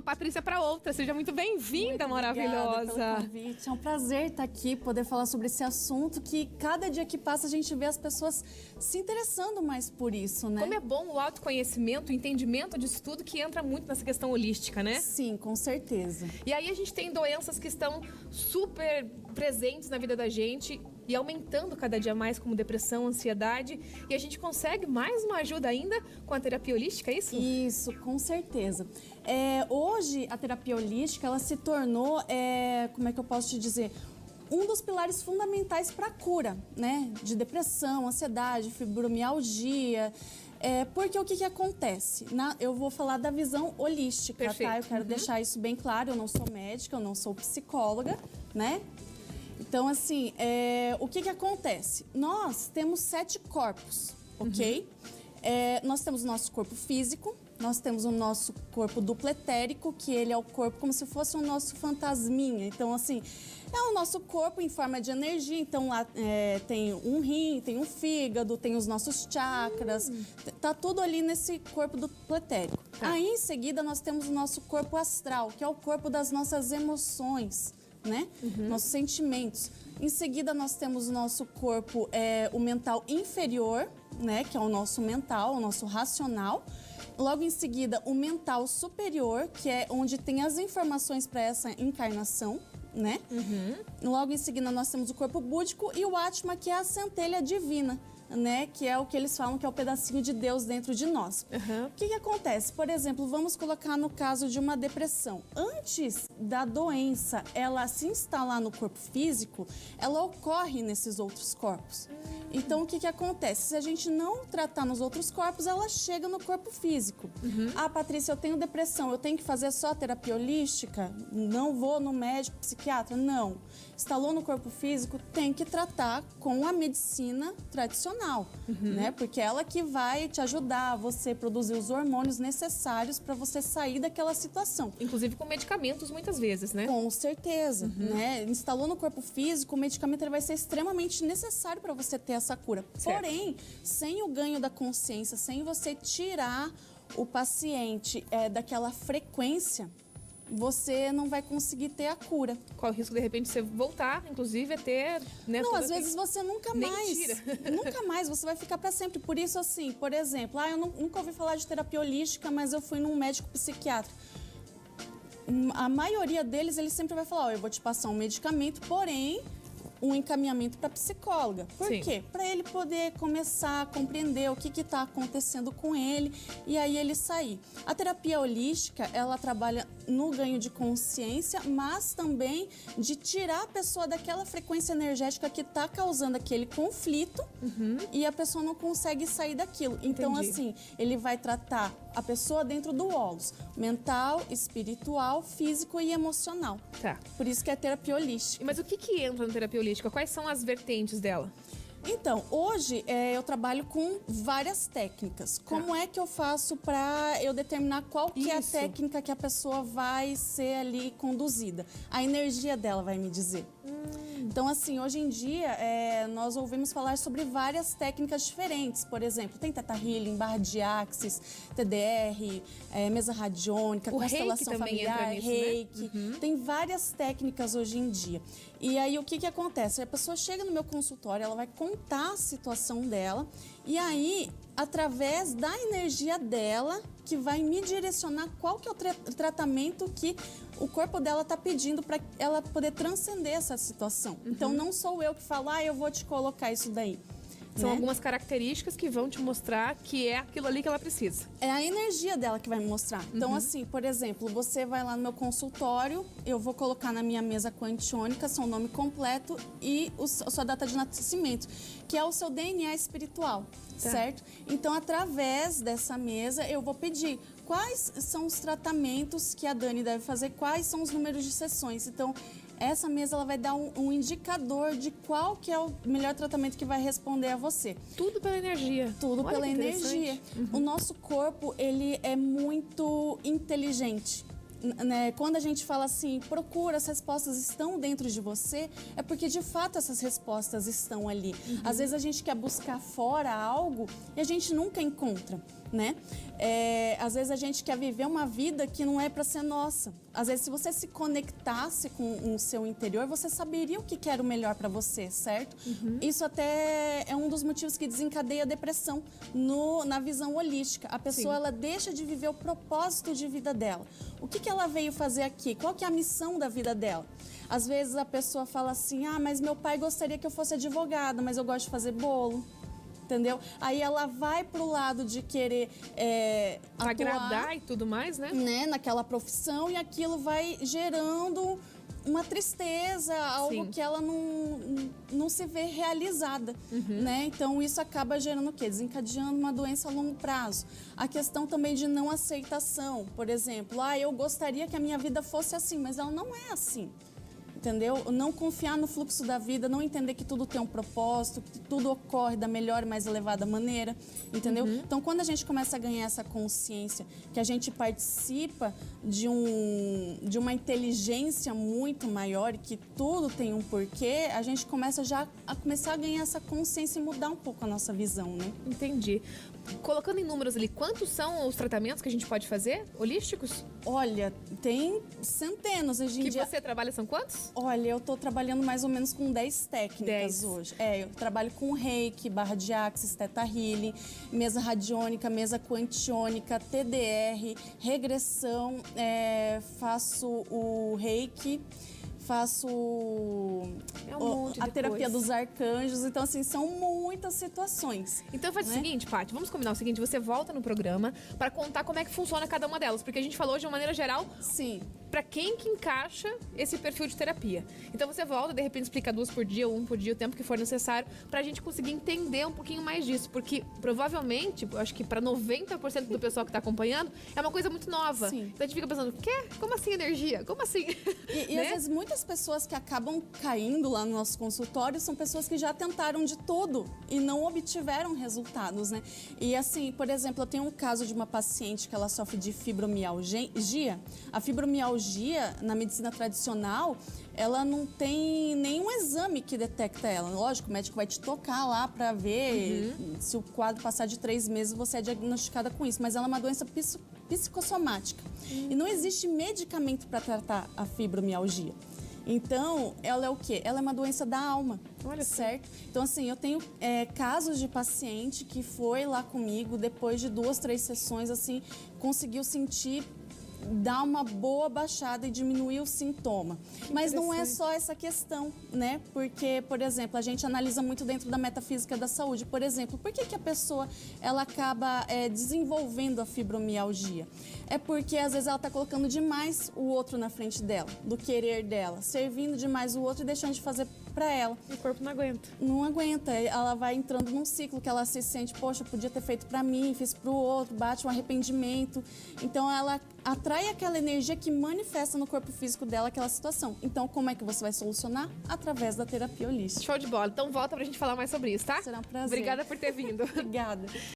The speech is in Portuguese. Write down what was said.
uma Patrícia para outra. Seja muito bem-vinda, maravilhosa. Obrigada pelo convite. É um prazer estar aqui, poder falar sobre esse assunto que cada dia que passa a gente vê as pessoas se interessando mais por isso, né? Como é bom o autoconhecimento, o entendimento disso tudo que entra muito nessa questão holística, né? Sim, com certeza. E aí a gente tem doenças que estão super presentes na vida da gente e aumentando cada dia mais, como depressão, ansiedade, e a gente consegue mais uma ajuda ainda com a terapia holística, é isso? Isso, com certeza. Hoje, a terapia holística, ela se tornou, como é que eu posso te dizer, um dos pilares fundamentais para a cura, né? De depressão, ansiedade, fibromialgia. Porque o que acontece? Eu vou falar da visão holística, Perfeito. tá? Eu quero deixar isso bem claro, eu não sou médica, eu não sou psicóloga, né? Então, assim, o que acontece? Nós temos 7 corpos, ok? Nós temos o nosso corpo físico, nós temos o nosso corpo duplo etérico, que ele é o corpo como se fosse o nosso fantasminha. Então, assim, é o nosso corpo em forma de energia. Então, lá tem um rim, tem um fígado, tem os nossos chakras. Tá tudo ali nesse corpo duplo etérico. Tá. Aí, em seguida, nós temos o nosso corpo astral, que é o corpo das nossas emoções, né? Nossos sentimentos. Em seguida, nós temos o nosso corpo, o mental inferior, né? Que é o nosso mental, o nosso racional. Logo em seguida, o mental superior, que é onde tem as informações para essa encarnação, né? Logo em seguida, nós temos o corpo búdico e o Atma, que é a centelha divina, né? Que é o que eles falam que é o pedacinho de Deus dentro de nós. O que acontece? Por exemplo, vamos colocar no caso de uma depressão. Antes da doença ela se instalar no corpo físico, ela ocorre nesses outros corpos. Então, o que acontece? Se a gente não tratar nos outros corpos, ela chega no corpo físico. Ah, Patrícia, eu tenho depressão, eu tenho que fazer só terapia holística? Não vou no médico, psiquiatra? Não. Instalou no corpo físico, tem que tratar com a medicina tradicional, né? Porque é ela que vai te ajudar a você produzir os hormônios necessários para você sair daquela situação. Inclusive com medicamentos, muitas vezes, né? Com certeza, né? Instalou no corpo físico, o medicamento ele vai ser extremamente necessário para você ter essa cura. Certo. Porém, sem o ganho da consciência, sem você tirar o paciente daquela frequência, você não vai conseguir ter a cura. Qual o risco, de repente, você voltar, inclusive, a ter... Né, Não, às vezes você nunca Nem mais... tira. Nunca mais, você vai ficar para sempre. Por isso, assim, por exemplo, eu nunca ouvi falar de terapia holística, mas eu fui num médico psiquiatra. A maioria deles, ele sempre vai falar, eu vou te passar um medicamento, porém, um encaminhamento para psicóloga. Por Sim. quê? Para ele poder começar a compreender o que está acontecendo com ele e aí ele sair. A terapia holística, ela trabalha no ganho de consciência, mas também de tirar a pessoa daquela frequência energética que está causando aquele conflito e a pessoa não consegue sair daquilo. Então, Entendi. assim, ele vai tratar a pessoa dentro do holos mental, espiritual, físico e emocional. Tá. Por isso que é terapia holística. Mas o que entra na terapia holística? Quais são as vertentes dela? Então, hoje eu trabalho com várias técnicas. Como é que eu faço para eu determinar qual que é a Isso. técnica que a pessoa vai ser ali conduzida? A energia dela vai me dizer. Então, assim, hoje em dia, nós ouvimos falar sobre várias técnicas diferentes. Por exemplo, tem Theta Healing, barra de Axis, TDR, mesa radiônica, O constelação Reiki também familiar, entra nisso, Reiki. né? Tem várias técnicas hoje em dia. E aí, o que acontece? A pessoa chega no meu consultório, ela vai contar a situação dela e aí, através da energia dela, que vai me direcionar qual que é o tratamento que o corpo dela está pedindo para ela poder transcender essa situação. Então, não sou eu que falo, eu vou te colocar isso daí. São né? algumas características que vão te mostrar que é aquilo ali que ela precisa. É a energia dela que vai me mostrar. Então, assim, por exemplo, você vai lá no meu consultório, eu vou colocar na minha mesa quantiônica seu nome completo e a sua data de nascimento, que é o seu DNA espiritual, certo? Então, através dessa mesa, eu vou pedir quais são os tratamentos que a Dani deve fazer, quais são os números de sessões. Então, essa mesa ela vai dar um indicador de qual que é o melhor tratamento que vai responder a você. Tudo pela energia. Tudo Olha pela que energia. O nosso corpo, ele é muito inteligente. Né? Quando a gente fala assim, procura, as respostas estão dentro de você, é porque de fato essas respostas estão ali. Às vezes a gente quer buscar fora algo e a gente nunca encontra. né? Às vezes a gente quer viver uma vida que não é para ser nossa. Às vezes, se você se conectasse com o seu interior, você saberia o que era o melhor para você, certo? Isso até é um dos motivos que desencadeia a depressão na visão holística. A pessoa, ela deixa de viver o propósito de vida dela. O que ela veio fazer aqui? Qual que é a missão da vida dela? Às vezes a pessoa fala assim, mas meu pai gostaria que eu fosse advogada, mas eu gosto de fazer bolo. Entendeu? Aí ela vai pro lado de querer agradar e tudo mais, né? Naquela profissão, e aquilo vai gerando uma tristeza, algo que ela não se vê realizada, né? Então isso acaba gerando o quê? Desencadeando uma doença a longo prazo. A questão também de não aceitação, por exemplo, eu gostaria que a minha vida fosse assim, mas ela não é assim. Entendeu? Não confiar no fluxo da vida, não entender que tudo tem um propósito, que tudo ocorre da melhor e mais elevada maneira, entendeu? Então, quando a gente começa a ganhar essa consciência, que a gente participa de uma inteligência muito maior e que tudo tem um porquê, a gente começa a ganhar essa consciência e mudar um pouco a nossa visão, né? Entendi. Colocando em números ali, quantos são os tratamentos que a gente pode fazer, holísticos? Olha, tem centenas hoje em dia. Que você trabalha são quantos? Olha, eu tô trabalhando mais ou menos com 10 técnicas hoje. Eu trabalho com reiki, barra de axis, teta healing, mesa radiônica, mesa quantiônica, TDR, regressão, faço o reiki, faço a terapia dos arcanjos. Então, assim, são muitas situações. Então faz o seguinte, Paty, vamos combinar o seguinte, você volta no programa para contar como é que funciona cada uma delas, porque a gente falou de uma maneira geral. Sim. Para quem que encaixa esse perfil de terapia. Então você volta, de repente explica 2 por dia ou 1 por dia, o tempo que for necessário, pra gente conseguir entender um pouquinho mais disso, porque provavelmente, eu acho que para 90% do pessoal que tá acompanhando, é uma coisa muito nova. Sim. Então a gente fica pensando, quê? Como assim energia? Como assim? E às vezes muitas pessoas que acabam caindo lá no nosso consultório são pessoas que já tentaram de tudo e não obtiveram resultados, né? E assim, por exemplo, eu tenho um caso de uma paciente que ela sofre de fibromialgia. A fibromialgia, na medicina tradicional, ela não tem nenhum exame que detecta ela. Lógico, o médico vai te tocar lá para ver se o quadro passar de 3 meses, você é diagnosticada com isso. Mas ela é uma doença psicossomática. E não existe medicamento para tratar a fibromialgia. Então, ela é o quê? Ela é uma doença da alma, olha, certo? Então, assim, eu tenho casos de paciente que foi lá comigo, depois de 2, 3 sessões, assim, conseguiu sentir, dar uma boa baixada e diminuir o sintoma. Mas não é só essa questão, né? Porque, por exemplo, a gente analisa muito dentro da metafísica da saúde. Por exemplo, por que a pessoa ela acaba desenvolvendo a fibromialgia? É porque, às vezes, ela está colocando demais o outro na frente dela, do querer dela, servindo demais o outro e deixando de fazer para ela. E o corpo não aguenta. Não aguenta. Ela vai entrando num ciclo que ela se sente, poxa, eu podia ter feito para mim, fiz para o outro, bate um arrependimento. Então, ela atrai aquela energia que manifesta no corpo físico dela aquela situação. Então, como é que você vai solucionar? Através da terapia holística. Show de bola. Então, volta pra gente falar mais sobre isso, tá? Será um prazer. Obrigada por ter vindo. Obrigada.